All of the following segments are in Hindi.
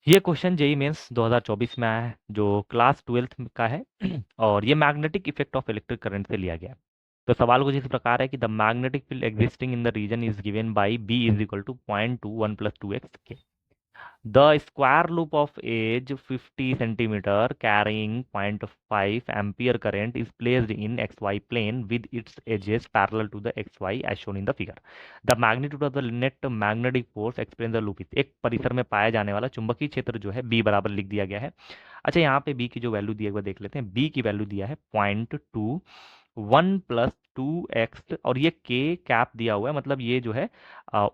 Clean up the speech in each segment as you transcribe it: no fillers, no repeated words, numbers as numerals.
ये क्वेश्चन जेई मेंस 2024 में आया है जो क्लास 12th का है। और ये magnetic effect of electric current से लिया गया है। तो सवाल कुछ इस प्रकार है कि the magnetic field existing in the region is given by B is equal to 0.21 plus 2x के। The square loop of edge 50 centimeter carrying 0.5 ampere current is placed in xy plane with its edges parallel to the xy as shown in the figure. The magnitude of the net magnetic force explains the loop is। एक परिसर में पाया जाने वाला चुंबकीय क्षेत्र जो है B बराबर लिख दिया गया है। अच्छा, यहाँ पे B की जो वैल्यू दी है वो देख लेते हैं। B की वैल्यू दिया है 0.21 प्लस 2x और ये के कैप दिया हुआ है, मतलब ये जो है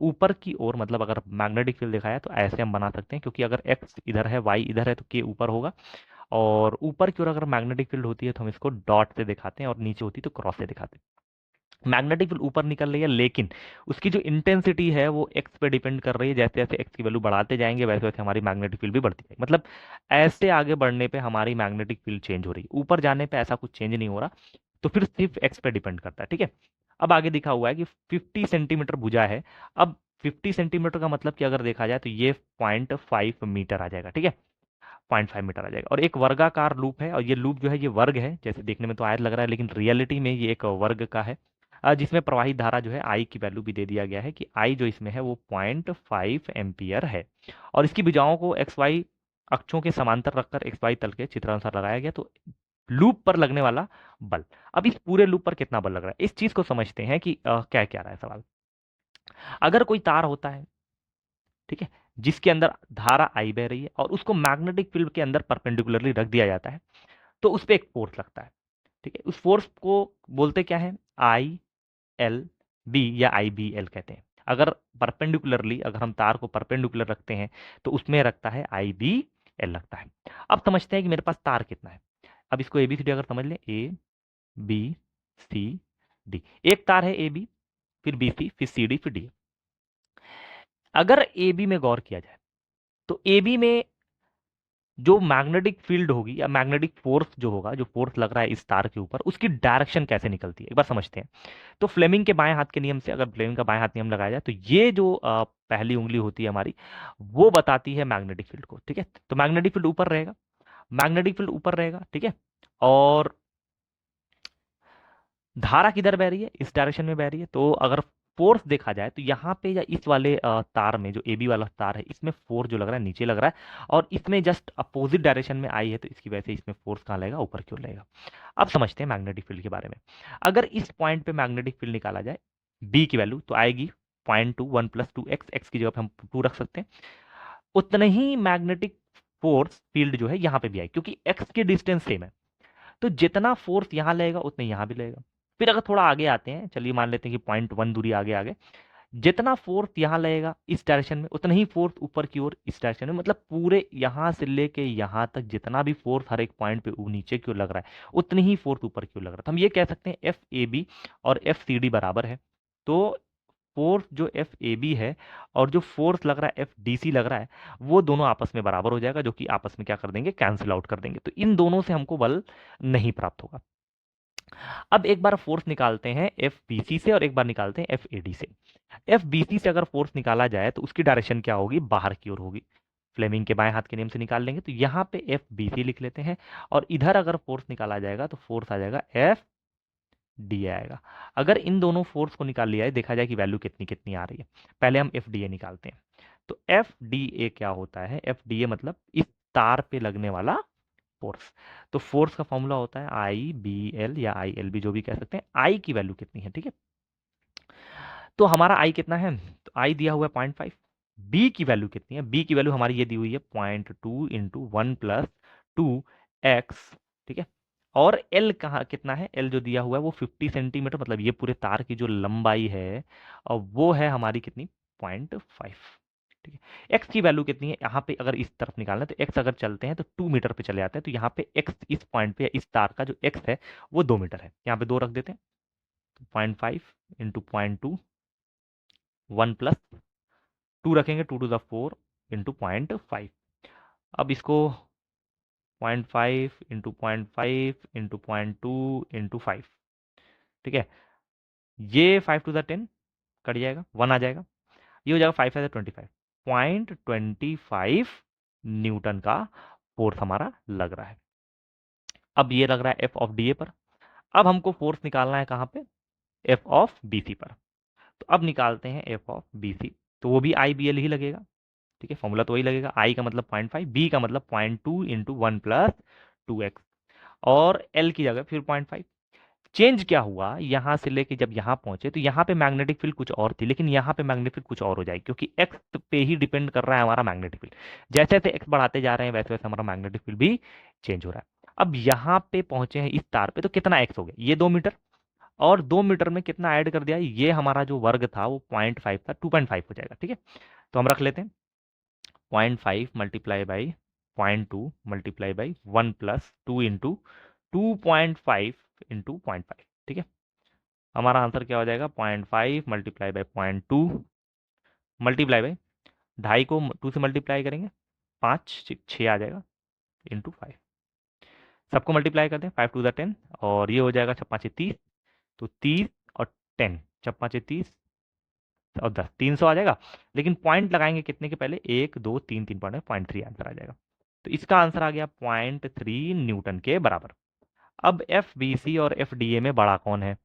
ऊपर की ओर, मतलब अगर मैग्नेटिक फील्ड दिखाया तो ऐसे हम बना सकते हैं, क्योंकि अगर x इधर है y इधर है तो k ऊपर होगा। और ऊपर की ओर अगर मैग्नेटिक फील्ड होती है तो हम इसको डॉट से दिखाते हैं, और नीचे होती है तो क्रॉस से दिखाते हैं। मैग्नेटिक फील्ड ऊपर निकल रही है, लेकिन उसकी जो इंटेंसिटी है वो एक्स पे डिपेंड कर रही है। जैसे जैसे एक्स की वैल्यू बढ़ाते जाएंगे वैसे वैसे हमारी मैग्नेटिक फील्ड भी बढ़ती जाएगी। मतलब ऐसे आगे बढ़ने पे हमारी मैग्नेटिक फील्ड चेंज हो रही है, ऊपर जाने पे ऐसा कुछ चेंज नहीं हो रहा। तो फिर सिर्फ एक्स पे डिपेंड करता है। ठीक है, अब आगे दिखा हुआ है कि 50 सेंटीमीटर भुजा है। अब 50 सेंटीमीटर का मतलब कि अगर देखा जाए तो ये 0.5 मीटर आ जाएगा। ठीक है, 0.5 मीटर आ जाएगा। और एक वर्गाकार लूप है, और ये लूप जो है ये वर्ग है, जैसे देखने में तो आयत लग रहा है लेकिन रियलिटी में ये एक वर्ग का है। जिसमें प्रवाहित धारा जो है आई की वैल्यू भी दे दिया गया है कि आई जो इसमें है वो 0.5 एम्पियर है। और इसकी भुजाओं को एक्स वाई अक्षों के समांतर रखकर एक्स वाई तल के चित्रानुसार लगाया गया। तो लूप पर लगने वाला बल, अब इस पूरे लूप पर कितना बल लग रहा है इस चीज को समझते हैं कि क्या क्या रहा है सवाल। अगर कोई तार होता है, ठीक है, जिसके अंदर धारा आई बह रही है और उसको मैग्नेटिक फील्ड के अंदर परपेंडिकुलरली रख दिया जाता है, तो उस पर एक फोर्स लगता है। ठीक है, उस फोर्स को बोलते क्या है, आई एल बी या आई बी एल कहते हैं। अगर परपेंडिकुलरली, अगर हम तार को परपेंडिकुलर रखते हैं तो उसमें रखता है आई बी एल लगता है। अब समझते हैं कि मेरे पास तार कितना है। अब इसको ए बी सी डी अगर समझ लें, ए बी सी डी, एक तार है ए बी, फिर बी सी, फिर सी डी, फिर डी। अगर ए बी में गौर किया जाए तो ए बी में जो मैग्नेटिक फील्ड होगी या मैग्नेटिक फोर्स जो होगा, जो फोर्स लग रहा है इस तार के ऊपर, उसकी डायरेक्शन कैसे निकलती है एक बार समझते हैं। तो फ्लेमिंग के बाएं हाथ के नियम से, अगर फ्लेमिंग का बाएं हाथ नियम लगाया जाए तो ये जो पहली उंगली होती है हमारी, वो बताती है मैग्नेटिक फील्ड को। ठीक है, तो मैग्नेटिक फील्ड ऊपर रहेगा, मैग्नेटिक फील्ड ऊपर रहेगा। ठीक है, और धारा किधर बह रही है, इस डायरेक्शन में बह रही है। तो अगर फोर्स देखा जाए तो यहाँ पे या इस वाले तार में, जो ए बी वाला तार है, इसमें फोर्स जो लग रहा है नीचे लग रहा है, और इसमें जस्ट अपोजिट डायरेक्शन में आई है, तो इसकी वजह से इसमें फोर्स कहाँ लगेगा, ऊपर क्यों लगेगा। अब समझते हैं मैग्नेटिक फील्ड के बारे में। अगर इस पॉइंट पे मैग्नेटिक फील्ड निकाला जाए, बी की वैल्यू तो आएगी 0.21 प्लस 2x, एक्स की जगह पे हम 2 रख सकते हैं। उतना ही मैग्नेटिक फोर्स फील्ड जो है यहाँ पे भी आएगी, क्योंकि एक्स की डिस्टेंस सेम है। तो जितना फोर्स यहाँ लगेगा उतना यहाँ भी लगेगा। फिर अगर थोड़ा आगे आते हैं, चलिए मान लेते हैं कि 0.1 दूरी आगे आगे, जितना फोर्स यहाँ लगेगा इस डायरेक्शन में उतना ही फोर्स ऊपर की ओर इस डायरेक्शन में, मतलब पूरे यहाँ से लेके यहाँ तक जितना भी फोर्स हर एक पॉइंट पे नीचे की ओर लग रहा है उतनी ही फोर्स ऊपर की ओर लग रहा है। तो हम ये कह सकते हैं एफ ए बी और एफ सी डी बराबर है। तो फोर्स जो एफ ए बी है और जो फोर्स लग रहा है एफ डी सी लग रहा है, वो दोनों आपस में बराबर हो जाएगा, जो कि आपस में क्या कर देंगे, कैंसिल आउट कर देंगे। तो इन दोनों से हमको बल नहीं प्राप्त होगा। अब एक बार फोर्स निकालते हैं एफ बी सी से और एक बार निकालते हैं एफ ए डी से। एफ बी सी से अगर फोर्स निकाला जाए तो उसकी डायरेक्शन क्या होगी, बाहर की ओर होगी। फ्लेमिंग के बाएं हाथ के नियम से निकाल लेंगे, तो यहाँ पे एफ बी सी लिख लेते हैं। और इधर अगर फोर्स निकाला जाएगा तो फोर्स आ जाएगा एफ डी आएगा। अगर इन दोनों फोर्स को निकाल लिया है, देखा जाए कि वैल्यू कितनी कितनी आ रही है। पहले हम एफ डी ए निकालते हैं। तो एफ डी ए क्या होता है, एफ डी ए मतलब इस तार पे लगने वाला फोर्स। तो फोर्स का फॉर्मूला होता है आई बी एल या आई एल बी, जो भी कह सकते हैं। आई की वैल्यू कितनी है, ठीक है, तो हमारा आई कितना है, तो आई दिया हुआ है 0.5। बी की वैल्यू कितनी है, बी की वैल्यू हमारी ये दी हुई है 0.2 इंटू 1 प्लस 2x। ठीक है, और एल कहाँ कितना है, एल जो दिया हुआ है वो 50 सेंटीमीटर, मतलब ये पूरे तार की जो लंबाई है और वो है हमारी कितनी, 0.5। ठीक है, एक्स की वैल्यू कितनी है, यहाँ पे अगर इस तरफ निकालना है तो एक्स अगर चलते हैं तो 2 मीटर पे चले जाते हैं। तो यहाँ पे एक्स इस पॉइंट पे, इस तार का जो एक्स है वो 2 मीटर है, यहाँ पे 2 रख देते हैं। तो 0.5 इंटू 0.2, 1 प्लस 2 रखेंगे, 2 टू द 4 इंटू 0.5। अब इसको 0.5 इंटू 0.5 इंटू 0.2 इंटू 5। ठीक है, ये 5 टू द 10 कट जाएगा, 1 आ जाएगा, ये हो जाएगा 5 है 25, 0.25 न्यूटन का फोर्स हमारा लग रहा है। अब ये लग रहा है एफ ऑफ डी ए पर। अब हमको फोर्स निकालना है कहाँ पे, एफ ऑफ बी सी पर। तो अब निकालते हैं एफ ऑफ बी सी, तो वो भी आई बी एल ही लगेगा। ठीक है, फॉर्मूला तो वही लगेगा, आई का मतलब 0.5, बी का मतलब 0.2 इंटू 1 + 2x, और एल की जगह फिर 0.5। चेंज क्या हुआ, यहाँ से लेके जब यहाँ पहुंचे तो यहाँ पे मैग्नेटिक फील्ड कुछ और थी, लेकिन यहाँ पे मैग्नेटिक फील्ड कुछ और हो जाएगी, क्योंकि एक्स पे ही डिपेंड कर रहा है हमारा मैग्नेटिक फील्ड। जैसे जैसे एक्स बढ़ाते जा रहे हैं वैसे वैसे हमारा मैग्नेटिक फील्ड भी चेंज हो रहा है। अब यहाँ पे पहुंचे हैं इस तार पे, तो कितना एक्स हो गया, ये 2 मीटर, और 2 मीटर में कितना ऐड कर दिया, ये हमारा जो वर्ग था वो 0.5 था, 2.5 हो जाएगा। ठीक है, तो हम रख लेते हैं 0.5 multiply by 0.2 multiply by 1 + 2 into 2.5 into 0.5। ठीक है, हमारा आंसर क्या हो जाएगा, 0.5 मल्टीप्लाई बाई 0.2 मल्टीप्लाई बाई 2.5 को 2 से मल्टीप्लाई करेंगे, 5 6 आ जाएगा, इंटू 5। सबको मल्टीप्लाई करते हैं, 5 × 2 = 10, और ये हो जाएगा 6×5 = 30, तो 30 और 10, 6×5 = 30 और 10, 300 आ जाएगा। लेकिन पॉइंट लगाएंगे कितने के पहले, 1 2 3, 3 पॉइंट, 0.3 आंसर आ जाएगा। तो इसका आंसर आ गया 0.3 न्यूटन के बराबर। अब एफ बी सी और एफ डी ए में बड़ा कौन है।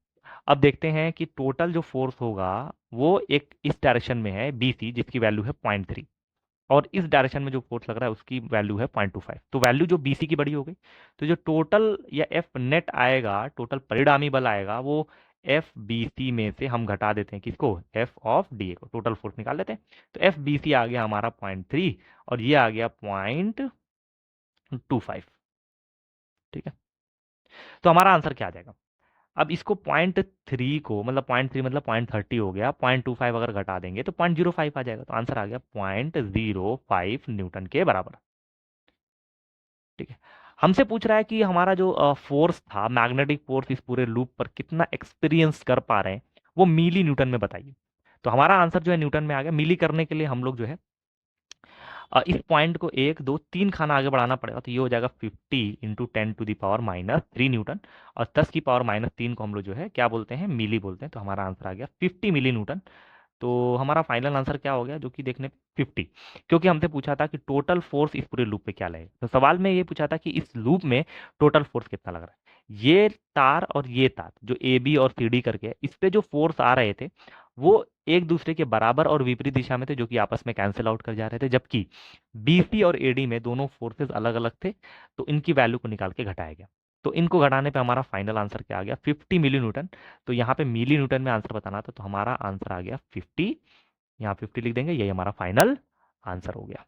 अब देखते हैं कि टोटल जो फोर्स होगा वो एक इस डायरेक्शन में है बी सी, जिसकी वैल्यू है 0.3, और इस डायरेक्शन में जो फोर्स लग रहा है उसकी वैल्यू है 0.25। तो वैल्यू जो बी सी की बड़ी हो गई, तो जो टोटल या एफ नेट आएगा, टोटल परिणामी बल आएगा, वो एफ बी सी में से हम घटा देते हैं किसको, एफ ऑफ डी ए को, टोटल फोर्स निकाल लेते हैं। तो एफ बी सी आ गया हमारा 0.3, और ये आ गया 0.25। ठीक है, तो हमारा आंसर क्या आ जाएगा। अब इसको 0.3 को, मतलब 0.3 मतलब 0.30 हो गया, 0.25 अगर घटा देंगे तो 0.05 आ जाएगा। तो आंसर आ गया 0.05 न्यूटन के बराबर। ठीक है, हमसे पूछ रहा है कि हमारा जो फोर्स था, मैग्नेटिक फोर्स इस पूरे लूप पर कितना एक्सपीरियंस कर पा रहे हैं, वो मिली न्यूटन में बताइए। तो हमारा आंसर जो है न्यूटन में आ गया। मिली करने के लिए हम लोग जो है इस पॉइंट को 1 2 3 खाना आगे बढ़ाना पड़ेगा, तो ये हो जाएगा 50 इंटू 10⁻³ न्यूटन, और 10⁻³ को हम लोग जो है क्या बोलते हैं, मिली बोलते हैं। तो हमारा आंसर आ गया 50 मिली न्यूटन। तो हमारा फाइनल आंसर क्या हो गया, जो कि देखने पे 50, क्योंकि हमसे पूछा था कि टोटल फोर्स इस पूरे लूप पे क्या लगेगा। तो सवाल में ये पूछा था कि इस लूप में टोटल फोर्स कितना लग रहा है। ये तार और ये तार जो ए बी और सी डी करके है, इस पे जो फोर्स आ रहे थे वो एक दूसरे के बराबर और विपरीत दिशा में थे, जो कि आपस में कैंसिल आउट कर जा रहे थे, जबकि बी सी और ए डी में दोनों फोर्सेस अलग अलग थे। तो इनकी वैल्यू को निकाल के घटाया गया। तो इनको घटाने पे हमारा फाइनल आंसर क्या आ गया, 50 मिली न्यूटन। तो यहाँ पे मिली न्यूटन में आंसर बताना था, तो हमारा आंसर आ गया 50। यहाँ 50 लिख देंगे, यही हमारा फाइनल आंसर हो गया।